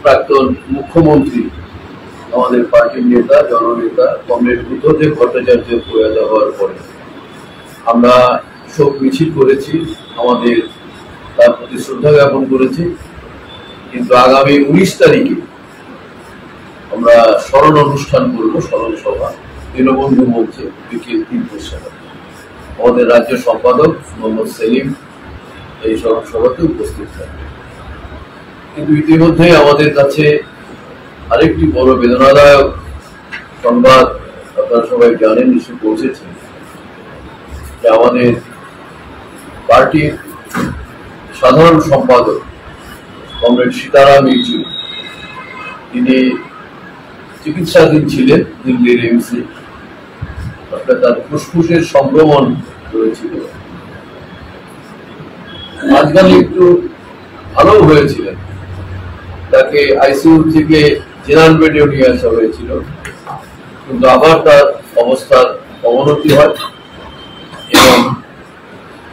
প্রাক্তন মুখ্যমন্ত্রী, আমাদের পার্টির নেতা, জননেতা কমরেড বুদ্ধদেব ভট্টাচার্যের প্রয়াত হওয়ার পরে আমরা শোক মিছিল করেছি, আমাদের তার প্রতি শ্রদ্ধা জ্ঞাপন করেছি। কিন্তু আগামী 19 তারিখে আমরা স্মরণ অনুষ্ঠান করবো, স্মরণ সভা দীনবন্ধু মঞ্চে বিকেল 3টার সময়। আমাদের রাজ্য সম্পাদক মোহাম্মদ সেলিম এই স্মরণ সভাতে উপস্থিত থাকবে। কিন্তু ইতিমধ্যে আমাদের কাছে আরেকটি বড় বেদনাদায়ক সংবাদ আপনারা সবাই জানেন, এসে পৌঁছেছে যে আমাদের পার্টির সাধারণ সম্পাদক কমরেড সীতারাম ইয়েচুরি, তিনি চিকিৎসাধীন ছিলেন দিল্লির এইমসে। অর্থাৎ তার ফুসফুসের সংক্রমণ হয়েছিল। মাঝখানে একটু ভালো হয়েছিলেন, তাকে আইসিইউ থেকে জেনারেল বেডে নিয়ে আসা হয়েছিল, কিন্তু আবার তার অবস্থার অবনতি হয় এবং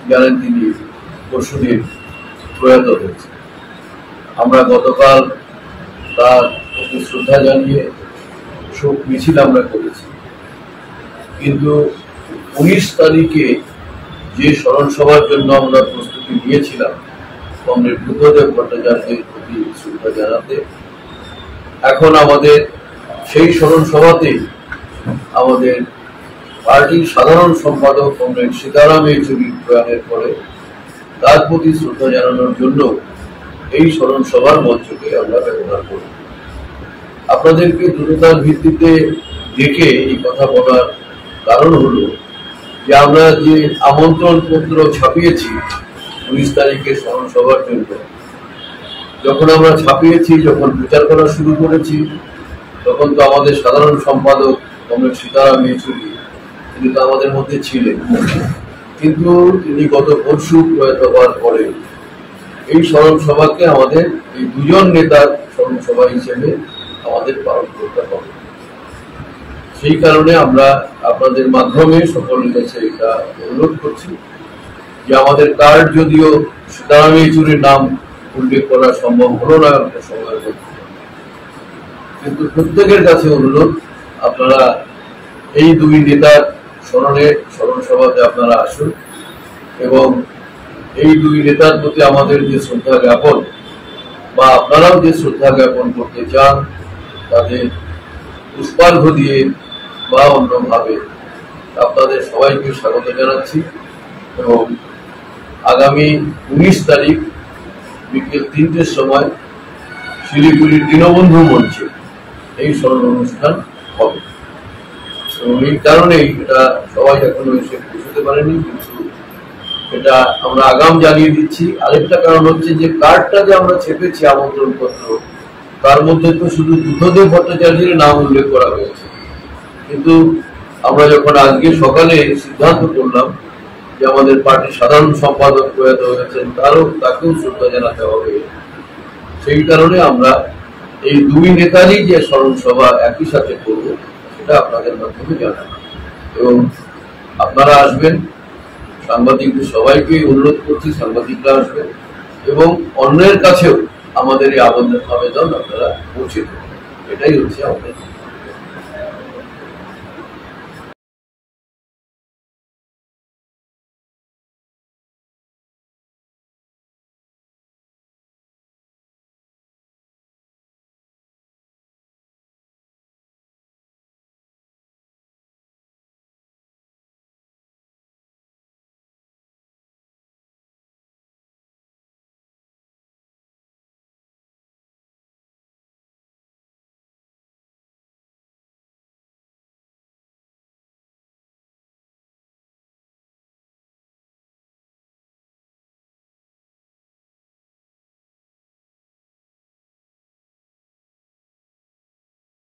জানেন তিনি পরশুদিন প্রয়াত হয়েছে। আমরা গতকাল তার প্রতি শ্রদ্ধা জানিয়ে শোক মিছিল আমরা করেছি। কিন্তু 19 তারিখে যে স্মরণ সভার জন্য আমরা প্রস্তুতি নিয়েছিলাম কমরেড বুদ্ধদেব ভট্টাচার্যের প্রতি শ্রদ্ধা জানাতে, এখন আমাদের সেই স্মরণ সভাতেই আমাদের পার্টির সাধারণ সম্পাদক কমরেড সীতারাম ইয়েচুরির প্রয়াণের পরে তার প্রতি শ্রদ্ধা জানানোর জন্য এই স্মরণ সভার মঞ্চকে আমরা ব্যবহার করি। আপনাদেরকে দ্রুততার ভিত্তিতে ডেকে এই কথা বলার কারণ হলো যে আমরা যে আমন্ত্রণ পত্র ছাপিয়েছি 19 তারিখে স্মরণ সভার জন্য, যখন আমরা ছাপিয়েছি, যখন প্রচার করা শুরু করেছি, তখন তো আমাদের সাধারণ সম্পাদক কমরেড সীতারাম ইয়েচুরি তিনি তো আমাদের মধ্যে ছিলেন। কিন্তু তিনি গত পরশু প্রয়াত হওয়ার পরে এই স্মরণ সভাকে আমাদের এই দুজন নেতার স্মরণ সভা হিসেবে আমাদের পালন করতে হবে। সেই কারণে আমরা আপনাদের মাধ্যমে সকলের কাছে এটা অনুরোধ করছি যে আমাদের কার্ড যদিও সীতারাম ইয়েচুরির নাম উল্লেখ করা সম্ভব হলো না সময়ের মধ্যে, কিন্তু প্রত্যেকের কাছে অনুরোধ আপনারা এই দুই নেতার স্মরণে স্মরণ সভাতে আপনারা আসুন এবং এই দুই নেতার প্রতি আমাদের যে শ্রদ্ধা জ্ঞাপন বা আপনারাও যে শ্রদ্ধা জ্ঞাপন করতে চান তাদের পুষ্পার্ঘ্য দিয়ে বা অন্যভাবে আপনাদের সবাইকে স্বাগত জানাচ্ছি। এবং আগামী 19 তারিখ বিকেল 3টের সময় শিলিগুড়ির দীনবন্ধু মঞ্চে এই স্মরণ অনুষ্ঠান হবে। এবং এই কারণেই এটা সবাই এখনো এসে পৌঁছতে পারেনি, কিন্তু এটা আমরা আগাম জানিয়ে দিচ্ছি। আরেকটা কারণ হচ্ছে যে কার্ডটা যে আমরা ছেপেছি আমন্ত্রণ পত্র, তার মধ্যে তো শুধু বুদ্ধদেব ভট্টাচার্যের নাম উল্লেখ করা হয়েছে, কিন্তু আমরা যখন আজকে সকালে সিদ্ধান্ত করলাম যে আমাদের পার্টির সাধারণ সম্পাদক প্রয়াত হয়েছেন, তাকেও শ্রদ্ধা জানাতে হবে, সেই কারণে আমরা এই দুই নেতারই যে স্মরণ সভা একই সাথে করব সেটা আপনাদের মাধ্যমে জানাবো। এবং আপনারা আসবেন, সাংবাদিকদের সবাইকে অনুরোধ করছি সাংবাদিকরা আসবেন এবং অন্যের কাছেও আমাদের এই আবেদন আপনারা পৌঁছে দেবেন। এটাই হচ্ছে আমাদের।